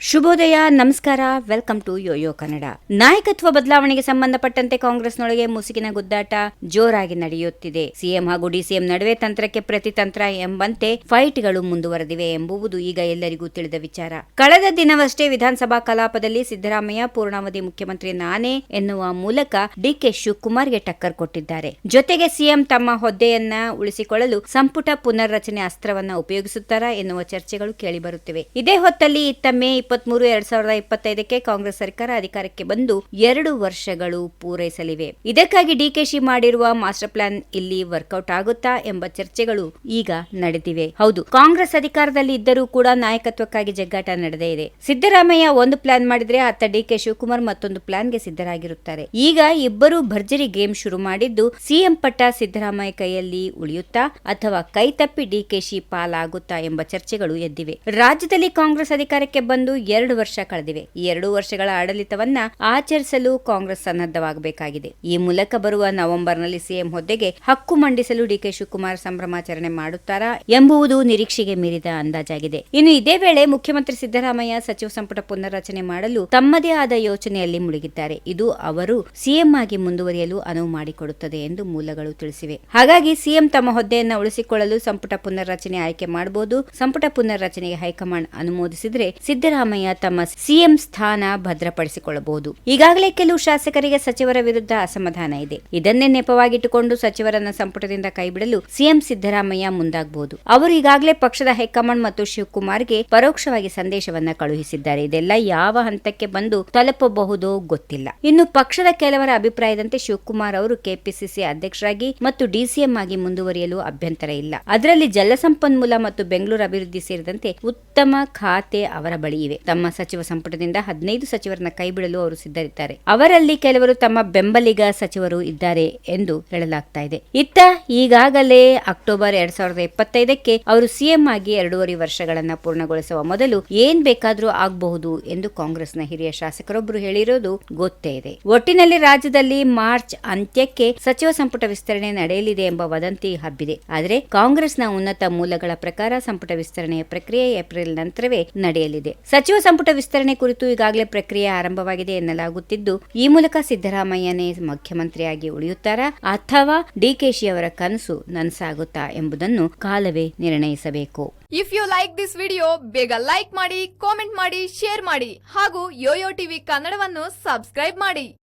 ಶುಭೋದಯ, ನಮಸ್ಕಾರ. Welcome to yoyo Kannada. ನಾಯಕತ್ವ ಬದಲಾವಣೆಗೆ ಸಂಬಂಧಪಟ್ಟಂತೆ ಕಾಂಗ್ರೆಸ್ನೊಳಗೆ ಮುಸುಕಿನ ಗುದ್ದಾಟ ಜೋರಾಗಿ ನಡೆಯುತ್ತಿದೆ. ಸಿಎಂ ಹಾಗೂ ಡಿಸಿಎಂ ನಡುವೆ ತಂತ್ರಕ್ಕೆ ಪ್ರತಿತಂತ್ರ ಎಂಬಂತೆ ಫೈಟ್ಗಳು ಮುಂದುವರೆದಿವೆ ಎಂಬುದು ಈಗ ಎಲ್ಲರಿಗೂ ತಿಳಿದ ವಿಚಾರ. ಕಳೆದ ದಿನವಷ್ಟೇ ವಿಧಾನಸಭಾ ಕಲಾಪದಲ್ಲಿ ಸಿದ್ದರಾಮಯ್ಯ ಪೂರ್ಣಾವಧಿ ಮುಖ್ಯಮಂತ್ರಿ ನಾನೇ ಎನ್ನುವ ಮೂಲಕ ಡಿಕೆ ಶಿವಕುಮಾರ್ಗೆ ಟಕ್ಕರ್ ಕೊಟ್ಟಿದ್ದಾರೆ. ಜೊತೆಗೆ ಸಿಎಂ ತಮ್ಮ ಹುದ್ದೆಯನ್ನ ಉಳಿಸಿಕೊಳ್ಳಲು ಸಂಪುಟ ಪುನರ್ರಚನೆ ಅಸ್ತ್ರವನ್ನ ಉಪಯೋಗಿಸುತ್ತಾರಾ ಎನ್ನುವ ಚರ್ಚೆಗಳು ಕೇಳಿಬರುತ್ತಿವೆ. ಇದೇ ಹೊತ್ತಲ್ಲಿ ಇತ್ತ ಮೇ 23, 2025ಕ್ಕೆ ಕಾಂಗ್ರೆಸ್ ಸರ್ಕಾರ ಅಧಿಕಾರಕ್ಕೆ ಬಂದು 2 ವರ್ಷಗಳು ಪೂರೈಸಲಿವೆ. ಇದಕ್ಕಾಗಿ ಡಿಕೆಶಿ ಮಾಡಿರುವ ಮಾಸ್ಟರ್ ಪ್ಲಾನ್ ಇಲ್ಲಿ ವರ್ಕೌಟ್ ಆಗುತ್ತಾ ಎಂಬ ಚರ್ಚೆಗಳು ಈಗ ನಡೆದಿವೆ. ಹೌದು, ಕಾಂಗ್ರೆಸ್ ಅಧಿಕಾರದಲ್ಲಿ ಇದ್ದರೂ ಕೂಡ ನಾಯಕತ್ವಕ್ಕಾಗಿ ಜಗ್ಗಾಟ ನಡೆದೇ ಇದೆ. ಸಿದ್ದರಾಮಯ್ಯ ಒಂದು ಪ್ಲಾನ್ ಮಾಡಿದ್ರೆ ಅತ್ತ ಡಿಕೆ ಶಿವಕುಮಾರ್ ಮತ್ತೊಂದು ಪ್ಲಾನ್ಗೆ ಸಿದ್ಧರಾಗಿರುತ್ತಾರೆ. ಈಗ ಇಬ್ಬರು ಭರ್ಜರಿ ಗೇಮ್ ಶುರು ಮಾಡಿದ್ದು ಸಿಎಂ ಪಟ್ಟ ಸಿದ್ದರಾಮಯ್ಯ ಕೈಯಲ್ಲಿ ಉಳಿಯುತ್ತಾ ಅಥವಾ ಕೈತಪ್ಪಿ ಡಿಕೆಶಿ ಪಾಲಾಗುತ್ತಾ ಎಂಬ ಚರ್ಚೆಗಳು ಎದ್ದಿವೆ. ರಾಜ್ಯದಲ್ಲಿ ಕಾಂಗ್ರೆಸ್ ಅಧಿಕಾರಕ್ಕೆ ಬಂದು 2 ವರ್ಷ ಕಳೆದಿವೆ. ಈ 2 ವರ್ಷಗಳ ಆಡಳಿತವನ್ನ ಆಚರಿಸಲು ಕಾಂಗ್ರೆಸ್ ಸನ್ನದ್ಧವಾಗಬೇಕಾಗಿದೆ. ಈ ಮೂಲಕ ಬರುವ ನವೆಂಬರ್ನಲ್ಲಿ ಸಿಎಂ ಹುದ್ದೆಗೆ ಹಕ್ಕು ಮಂಡಿಸಲು ಡಿಕೆ ಶಿವಕುಮಾರ್ ಸಂಭ್ರಮಾಚರಣೆ ಮಾಡುತ್ತಾರಾ ಎಂಬುದು ನಿರೀಕ್ಷೆಗೆ ಮೀರಿದ ಅಂದಾಜಾಗಿದೆ. ಇನ್ನು ಇದೇ ವೇಳೆ ಮುಖ್ಯಮಂತ್ರಿ ಸಿದ್ದರಾಮಯ್ಯ ಸಚಿವ ಸಂಪುಟ ಪುನರ್ರಚನೆ ಮಾಡಲು ತಮ್ಮದೇ ಆದ ಯೋಚನೆಯಲ್ಲಿ ಮುಳುಗಿದ್ದಾರೆ. ಇದು ಅವರು ಸಿಎಂ ಆಗಿ ಮುಂದುವರಿಯಲು ಅನುವು ಮಾಡಿಕೊಡುತ್ತದೆ ಎಂದು ಮೂಲಗಳು ತಿಳಿಸಿವೆ. ಹಾಗಾಗಿ ಸಿಎಂ ತಮ್ಮ ಹುದ್ದೆಯನ್ನ ಉಳಿಸಿಕೊಳ್ಳಲು ಸಂಪುಟ ಪುನರ್ರಚನೆ ಆಯ್ಕೆ ಮಾಡಬಹುದು. ಸಂಪುಟ ಪುನರ್ರಚನೆಗೆ ಹೈಕಮಾಂಡ್ ಅನುಮೋದಿಸಿದ್ರೆ ಸಿದ್ದರಾಮಯ್ಯ ತಮ್ಮ ಸಿಎಂ ಸ್ಥಾನ ಭದ್ರಪಡಿಸಿಕೊಳ್ಳಬಹುದು. ಈಗಾಗಲೇ ಕೆಲವು ಶಾಸಕರಿಗೆ ಸಚಿವರ ವಿರುದ್ಧ ಅಸಮಾಧಾನ ಇದೆ. ಇದನ್ನೇ ನೆಪವಾಗಿಟ್ಟುಕೊಂಡು ಸಚಿವರನ್ನ ಸಂಪುಟದಿಂದ ಕೈಬಿಡಲು ಸಿಎಂ ಸಿದ್ದರಾಮಯ್ಯ ಮುಂದಾಗಬಹುದು. ಅವರು ಈಗಾಗಲೇ ಪಕ್ಷದ ಹೈಕಮಾಂಡ್ ಮತ್ತು ಶಿವಕುಮಾರ್ಗೆ ಪರೋಕ್ಷವಾಗಿ ಸಂದೇಶವನ್ನ ಕಳುಹಿಸಿದ್ದಾರೆ. ಇದೆಲ್ಲ ಯಾವ ಹಂತಕ್ಕೆ ಬಂದು ತಲುಪಬಹುದೋ ಗೊತ್ತಿಲ್ಲ. ಇನ್ನು ಪಕ್ಷದ ಕೆಲವರ ಅಭಿಪ್ರಾಯದಂತೆ ಶಿವಕುಮಾರ್ ಅವರು ಕೆಪಿಸಿಸಿ ಅಧ್ಯಕ್ಷರಾಗಿ ಮತ್ತು ಡಿಸಿಎಂ ಆಗಿ ಮುಂದುವರಿಯಲು ಅಭ್ಯಂತರ ಇಲ್ಲ. ಅದರಲ್ಲಿ ಜಲಸಂಪನ್ಮೂಲ ಮತ್ತು ಬೆಂಗಳೂರು ಅಭಿವೃದ್ಧಿ ಸೇರಿದಂತೆ ಉತ್ತಮ ಖಾತೆ ಅವರ ಬಳಿ ಇವೆ. ತಮ್ಮ ಸಚಿವ ಸಂಪುಟದಿಂದ 15 ಸಚಿವರನ್ನ ಕೈಬಿಡಲು ಅವರು ಸಿದ್ಧರಿದ್ದಾರೆ. ಅವರಲ್ಲಿ ಕೆಲವರು ತಮ್ಮ ಬೆಂಬಲಿಗ ಸಚಿವರು ಇದ್ದಾರೆ ಎಂದು ಹೇಳಲಾಗ್ತಾ ಇದೆ. ಇತ್ತ ಈಗಾಗಲೇ ಅಕ್ಟೋಬರ್ 2025ಕ್ಕೆ ಅವರು ಸಿಎಂ ಆಗಿ 2.5 ವರ್ಷಗಳನ್ನ ಪೂರ್ಣಗೊಳಿಸುವ ಮೊದಲು ಏನ್ ಬೇಕಾದ್ರೂ ಆಗಬಹುದು ಎಂದು ಕಾಂಗ್ರೆಸ್ನ ಹಿರಿಯ ಶಾಸಕರೊಬ್ಬರು ಹೇಳಿರೋದು ಗೊತ್ತೇ ಇದೆ. ಒಟ್ಟಿನಲ್ಲಿ ರಾಜ್ಯದಲ್ಲಿ ಮಾರ್ಚ್ ಅಂತ್ಯಕ್ಕೆ ಸಚಿವ ಸಂಪುಟ ವಿಸ್ತರಣೆ ನಡೆಯಲಿದೆ ಎಂಬ ವದಂತಿ ಹಬ್ಬಿದೆ. ಆದರೆ ಕಾಂಗ್ರೆಸ್ನ ಉನ್ನತ ಮೂಲಗಳ ಪ್ರಕಾರ ಸಂಪುಟ ವಿಸ್ತರಣೆಯ ಪ್ರಕ್ರಿಯೆ ಏಪ್ರಿಲ್ ನಂತರವೇ ನಡೆಯಲಿದೆ. ಸಚಿವ ಸಂಪುಟ ವಿಸ್ತರಣೆ ಕುರಿತು ಈಗಾಗಲೇ ಪ್ರಕ್ರಿಯೆ ಆರಂಭವಾಗಿದೆ ಎನ್ನಲಾಗುತ್ತಿದ್ದು, ಈ ಮೂಲಕ ಸಿದ್ದರಾಮಯ್ಯನೇ ಮುಖ್ಯಮಂತ್ರಿಯಾಗಿ ಉಳಿಯುತ್ತಾರಾ ಅಥವಾ ಡಿಕೆಶಿ ಅವರ ಕನಸು ನನಸಾಗುತ್ತಾ ಎಂಬುದನ್ನು ಕಾಲವೇ ನಿರ್ಣಯಿಸಬೇಕು. If you like this video, ಬೇಗ ಲೈಕ್ ಮಾಡಿ, ಕಾಮೆಂಟ್ ಮಾಡಿ, ಶೇರ್ ಮಾಡಿ ಹಾಗೂ ಯೋಯೋ ಟಿವಿ ಕನ್ನಡವನ್ನು ಸಬ್ಸ್ಕ್ರೈಬ್ ಮಾಡಿ.